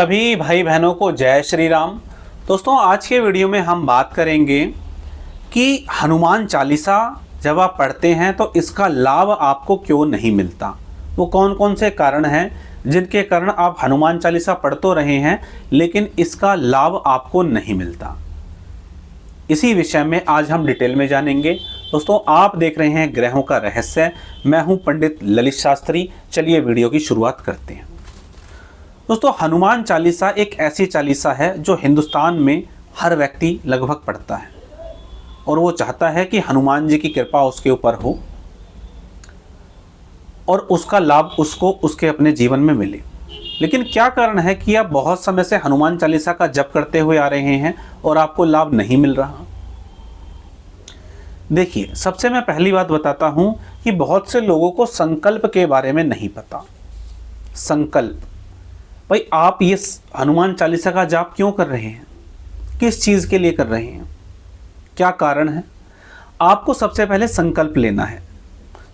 सभी भाई बहनों को जय श्री राम। दोस्तों, आज के वीडियो में हम बात करेंगे कि हनुमान चालीसा जब आप पढ़ते हैं तो इसका लाभ आपको क्यों नहीं मिलता। वो कौन कौन से कारण हैं जिनके कारण आप हनुमान चालीसा पढ़ तो रहे हैं लेकिन इसका लाभ आपको नहीं मिलता। इसी विषय में आज हम डिटेल में जानेंगे। दोस्तों, आप देख रहे हैं ग्रहों का रहस्य। मैं हूं पंडित ललित शास्त्री। चलिए वीडियो की शुरुआत करते हैं। दोस्तों, हनुमान चालीसा एक ऐसी चालीसा है जो हिंदुस्तान में हर व्यक्ति लगभग पढ़ता है और वो चाहता है कि हनुमान जी की कृपा उसके ऊपर हो और उसका लाभ उसको उसके अपने जीवन में मिले। लेकिन क्या कारण है कि आप बहुत समय से हनुमान चालीसा का जप करते हुए आ रहे हैं और आपको लाभ नहीं मिल रहा। देखिए, सबसे मैं पहली बात बताता हूं कि बहुत से लोगों को संकल्प के बारे में नहीं पता। संकल्प भाई, आप ये हनुमान चालीसा का जाप क्यों कर रहे हैं, किस चीज़ के लिए कर रहे हैं, क्या कारण है। आपको सबसे पहले संकल्प लेना है।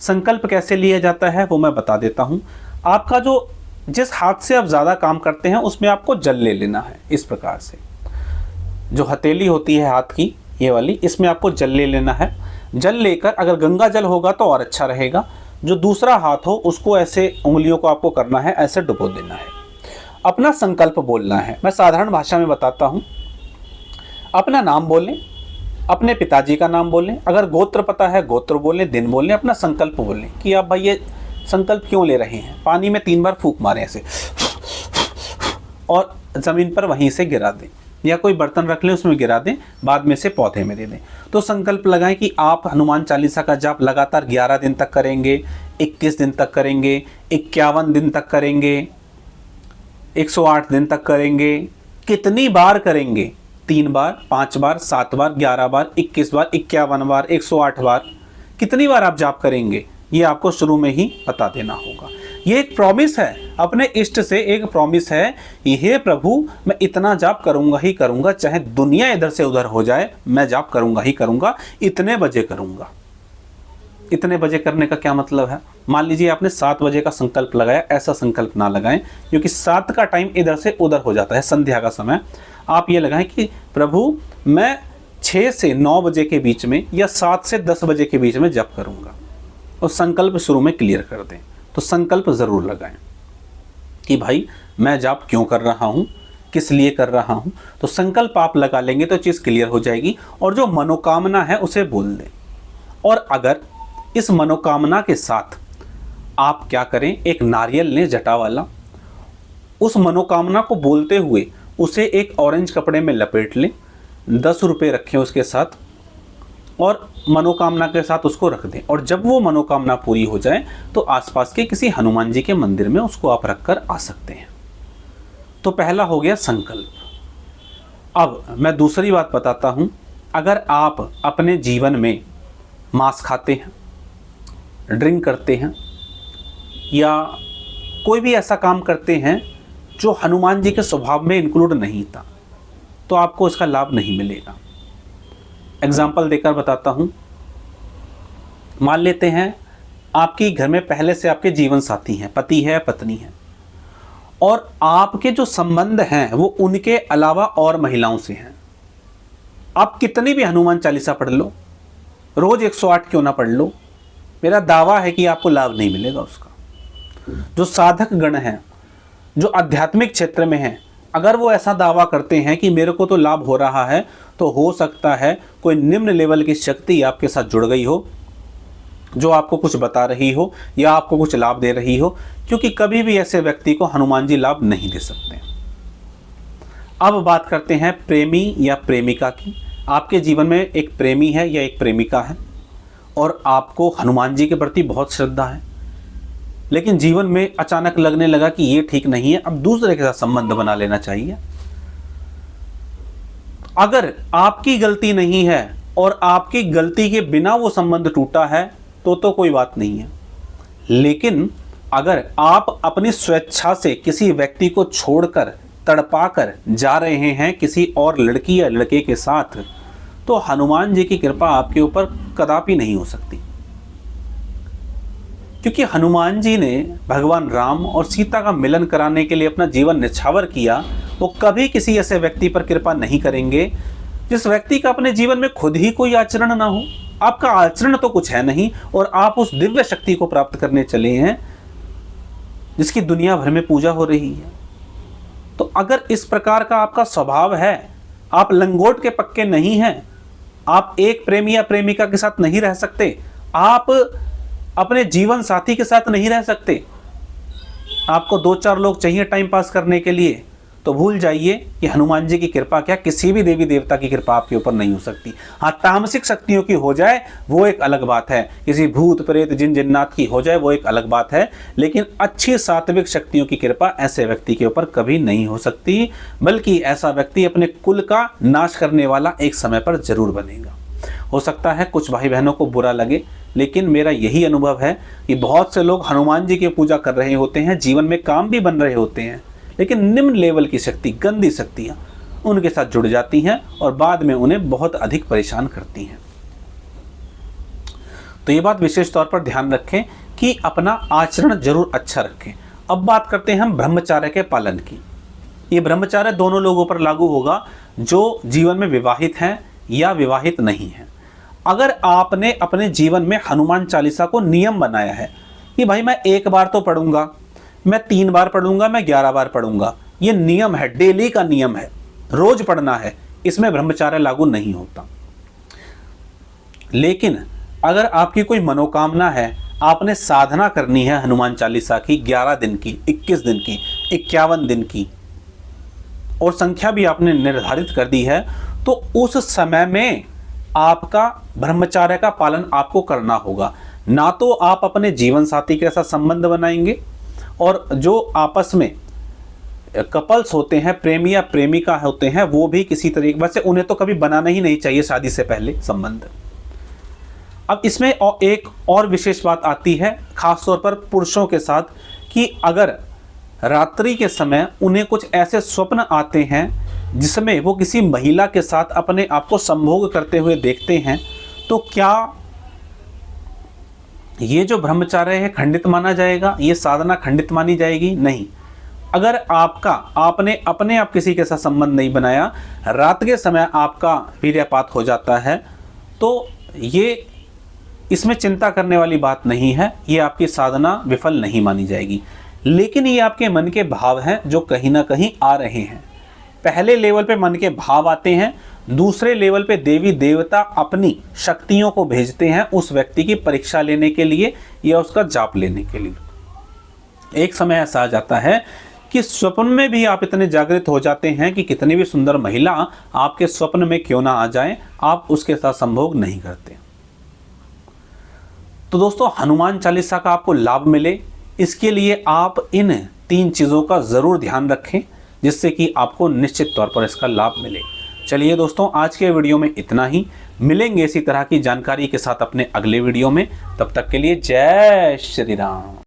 संकल्प कैसे लिया जाता है वो मैं बता देता हूँ। आपका जो जिस हाथ से आप ज़्यादा काम करते हैं उसमें आपको जल ले लेना है। इस प्रकार से जो हथेली होती है हाथ की, ये वाली, इसमें आपको जल ले लेना है। जल लेकर, अगर गंगा जल होगा तो और अच्छा रहेगा। जो दूसरा हाथ हो उसको ऐसे उंगलियों को आपको करना है, ऐसे डुबो देना है। अपना संकल्प बोलना है। मैं साधारण भाषा में बताता हूँ। अपना नाम बोलें, अपने पिताजी का नाम बोलें, अगर गोत्र पता है गोत्र बोलें, दिन बोलें, अपना संकल्प बोलें कि आप भाई ये संकल्प क्यों ले रहे हैं। पानी में 3 बार फूंक मारें ऐसे और ज़मीन पर वहीं से गिरा दें या कोई बर्तन रख लें उसमें गिरा दें, बाद में से पौधे में दे दें। तो संकल्प लगाएं कि आप हनुमान चालीसा का जाप लगातार 11 दिन तक करेंगे, 21 दिन तक करेंगे, 51 दिन तक करेंगे, 108 दिन तक करेंगे। कितनी बार करेंगे? 3 बार, 5 बार, 7 बार, 11 बार, 21 बार, 51 बार, 108 बार, कितनी बार आप जाप करेंगे ये आपको शुरू में ही बता देना होगा। ये एक प्रॉमिस है, अपने इष्ट से एक प्रॉमिस है, हे प्रभु मैं इतना जाप करूंगा ही करूंगा, चाहे दुनिया इधर से उधर हो जाए, मैं जाप करूंगा ही करूंगा, इतने बजे करूंगा। इतने बजे करने का क्या मतलब है? मान लीजिए आपने 7 बजे का संकल्प लगाया, ऐसा संकल्प ना लगाएं क्योंकि 7 का टाइम इधर से उधर हो जाता है, संध्या का समय। आप ये लगाएं कि प्रभु मैं 6 से 9 बजे के बीच में या 7 से 10 बजे के बीच में जप करूंगा, और संकल्प शुरू में क्लियर कर दें। तो संकल्प ज़रूर लगाएं कि भाई मैं जाप क्यों कर रहा हूँ, किस लिए कर रहा हूँ। तो संकल्प आप लगा लेंगे तो चीज़ क्लियर हो जाएगी और जो मनोकामना है उसे बोल दें। और अगर इस मनोकामना के साथ आप क्या करें, एक नारियल लें जटा वाला, उस मनोकामना को बोलते हुए उसे एक ऑरेंज कपड़े में लपेट लें, 10 रुपये रखें उसके साथ और मनोकामना के साथ उसको रख दें। और जब वो मनोकामना पूरी हो जाए तो आसपास के किसी हनुमान जी के मंदिर में उसको आप रखकर आ सकते हैं। तो पहला हो गया संकल्प। अब मैं दूसरी बात बताता हूँ। अगर आप अपने जीवन में मांस खाते हैं, ड्रिंक करते हैं या कोई भी ऐसा काम करते हैं जो हनुमान जी के स्वभाव में इंक्लूड नहीं था, तो आपको इसका लाभ नहीं मिलेगा। एग्जाम्पल देकर बताता हूँ। मान लेते हैं आपके घर में पहले से आपके जीवन साथी हैं, पति है, पत्नी है, और आपके जो संबंध हैं वो उनके अलावा और महिलाओं से हैं। आप कितनी भी हनुमान चालीसा पढ़ लो, रोज 108 क्यों ना पढ़ लो, मेरा दावा है कि आपको लाभ नहीं मिलेगा उसका। जो साधक गण हैं, जो आध्यात्मिक क्षेत्र में हैं, अगर वो ऐसा दावा करते हैं कि मेरे को तो लाभ हो रहा है, तो हो सकता है कोई निम्न लेवल की शक्ति आपके साथ जुड़ गई हो जो आपको कुछ बता रही हो या आपको कुछ लाभ दे रही हो, क्योंकि कभी भी ऐसे व्यक्ति को हनुमान जी लाभ नहीं दे सकते। अब बात करते हैं प्रेमी या प्रेमिका की। आपके जीवन में एक प्रेमी है या एक प्रेमिका है और आपको हनुमान जी के प्रति बहुत श्रद्धा है, लेकिन जीवन में अचानक लगने लगा कि ये ठीक नहीं है, अब दूसरे के साथ संबंध बना लेना चाहिए। अगर आपकी गलती नहीं है और आपकी गलती के बिना वो संबंध टूटा है तो कोई बात नहीं है। लेकिन अगर आप अपनी स्वेच्छा से किसी व्यक्ति को छोड़कर, तड़पाकर जा रहे हैं किसी और लड़की या लड़के के साथ, तो हनुमान जी की कृपा आपके ऊपर कदापि नहीं हो सकती। क्योंकि हनुमान जी ने भगवान राम और सीता का मिलन कराने के लिए अपना जीवन न्यौछावर किया, वो कभी किसी ऐसे व्यक्ति पर कृपा नहीं करेंगे जिस व्यक्ति का अपने जीवन में खुद ही कोई आचरण ना हो। आपका आचरण तो कुछ है नहीं और आप उस दिव्य शक्ति को प्राप्त करने चले हैं जिसकी दुनिया भर में पूजा हो रही है। तो अगर इस प्रकार का आपका स्वभाव है, आप लंगोट के पक्के नहीं हैं, आप एक प्रेमी या प्रेमिका के साथ नहीं रह सकते, आप अपने जीवन साथी के साथ नहीं रह सकते, आपको 2-4 लोग चाहिए टाइम पास करने के लिए, तो भूल जाइए कि हनुमान जी की कृपा क्या किसी भी देवी देवता की कृपा आपके ऊपर नहीं हो सकती। हाँ, तामसिक शक्तियों की हो जाए वो एक अलग बात है, किसी भूत प्रेत जिन जिन्नात की हो जाए वो एक अलग बात है, लेकिन अच्छी सात्विक शक्तियों की कृपा ऐसे व्यक्ति के ऊपर कभी नहीं हो सकती, बल्कि ऐसा व्यक्ति अपने कुल का नाश करने वाला एक समय पर जरूर बनेगा। हो सकता है कुछ भाई बहनों को बुरा लगे, लेकिन मेरा यही अनुभव है कि बहुत से लोग हनुमान जी की पूजा कर रहे होते हैं, जीवन में काम भी बन रहे होते हैं, लेकिन निम्न लेवल की शक्ति, गंदी शक्तियाँ उनके साथ जुड़ जाती हैं और बाद में उन्हें बहुत अधिक परेशान करती हैं। तो ये बात विशेष तौर पर ध्यान रखें कि अपना आचरण जरूर अच्छा रखें। अब बात करते हैं हम ब्रह्मचर्य के पालन की। ये ब्रह्मचर्य दोनों लोगों पर लागू होगा जो जीवन में विवाहित हैं या विवाहित नहीं हैं। अगर आपने अपने जीवन में हनुमान चालीसा को नियम बनाया है कि भाई मैं 1 बार तो पढ़ूंगा, मैं 3 बार पढ़ूंगा, मैं 11 बार पढ़ूंगा, ये नियम है, डेली का नियम है, रोज पढ़ना है, इसमें ब्रह्मचर्य लागू नहीं होता। लेकिन अगर आपकी कोई मनोकामना है, आपने साधना करनी है हनुमान चालीसा की 11 दिन की, 21 दिन की, 51 दिन की, और संख्या भी आपने निर्धारित कर दी है, तो उस समय में आपका ब्रह्मचर्य का पालन आपको करना होगा। ना तो आप अपने जीवन साथी के साथ संबंध बनाएंगे, और जो आपस में कपल्स होते हैं, प्रेमी या प्रेमिका होते हैं, वो भी किसी तरीके, वैसे उन्हें तो कभी बनाना ही नहीं चाहिए शादी से पहले संबंध। अब इसमें एक और विशेष बात आती है खासतौर पर पुरुषों के साथ, कि अगर रात्रि के समय उन्हें कुछ ऐसे स्वप्न आते हैं जिसमें वो किसी महिला के साथ अपने आप को संभोग करते हुए देखते हैं, तो क्या ये जो ब्रह्मचर्य है खंडित माना जाएगा, ये साधना खंडित मानी जाएगी? नहीं। अगर आपने अपने आप किसी के साथ संबंध नहीं बनाया, रात के समय आपका वीर्यपात हो जाता है, तो ये इसमें चिंता करने वाली बात नहीं है, ये आपकी साधना विफल नहीं मानी जाएगी। लेकिन ये आपके मन के भाव हैं जो कहीं ना कहीं आ रहे हैं। पहले लेवल पे मन के भाव आते हैं, दूसरे लेवल पे देवी देवता अपनी शक्तियों को भेजते हैं उस व्यक्ति की परीक्षा लेने के लिए या उसका जाप लेने के लिए। एक समय ऐसा आ जाता है कि स्वप्न में भी आप इतने जागृत हो जाते हैं कि कितनी भी सुंदर महिला आपके स्वप्न में क्यों ना आ जाए, आप उसके साथ संभोग नहीं करते। तो दोस्तों, हनुमान चालीसा का आपको लाभ मिले, इसके लिए आप इन 3 चीज़ों का ज़रूर ध्यान रखें, जिससे कि आपको निश्चित तौर पर इसका लाभ मिले। चलिए दोस्तों, आज के वीडियो में इतना ही। मिलेंगे इसी तरह की जानकारी के साथ अपने अगले वीडियो में। तब तक के लिए जय श्री राम।